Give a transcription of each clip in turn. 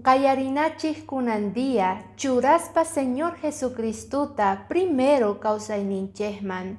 qallarinachik kunandia churaspa Señor Jesucristuta primero kawsayninchikman.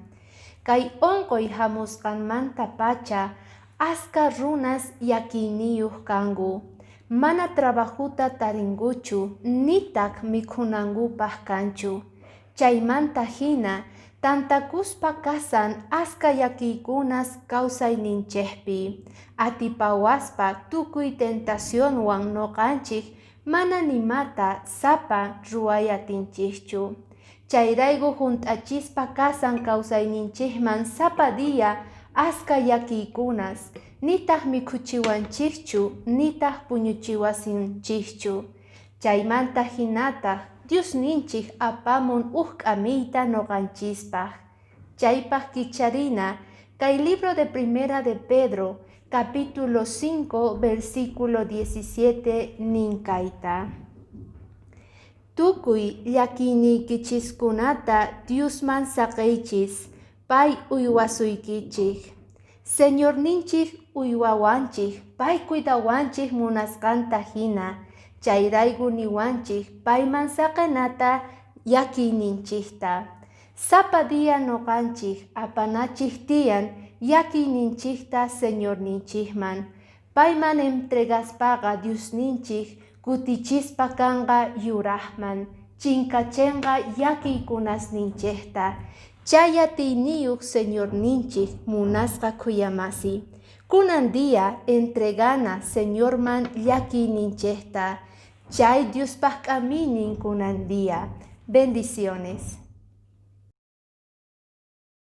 Kay onqoy hamusqanmanta pacha aska runas yakiniyuq kangu. Mana trabajuta taringuchu nitak mikhunangupaq kanchu. Chaymanta hina tantakuspa kasan aska yakikunas kawsayninchikpi. Atipawaspa tukuy tentacionwan noqanchik mana nimata sapa ruwayatinchikchu. Chayraygu junt'achispa kasan kawsayninchikman sapa día aska yakikunas nitaq mikhuchiwanchikchu nitaq puñuchiwasinchikchu. Chaymanta hinataq Diosninchik apamun k'amiyta noqanchispaq. Chaypaq kicharina kay libro de Primera de Pedro capítulo 5 versículo 17 ninkayta. Tukuy llakinikichiskunata Diosman saqaychis pay uywasuykichik. Señorninchik uywawanchik pay cuidawanchik munasqanta hina. Chayraygu niwanchik payman saqenata yakiyninchikta. Sapa día noqanchik apanachik tiyan yakiyninchikta Señorninchikman. Payman entregaspaqa Diosninchik kutichispa kanqa yuraqman. Chinkachenqa yakiykunasninchikta. Chayatiyniyuq Señorninchik munasqa khuyamasi. Kunan día entregana Señorman yakiyninchikta. Chay Diospaq k'amiynin kunan día. Bendiciones.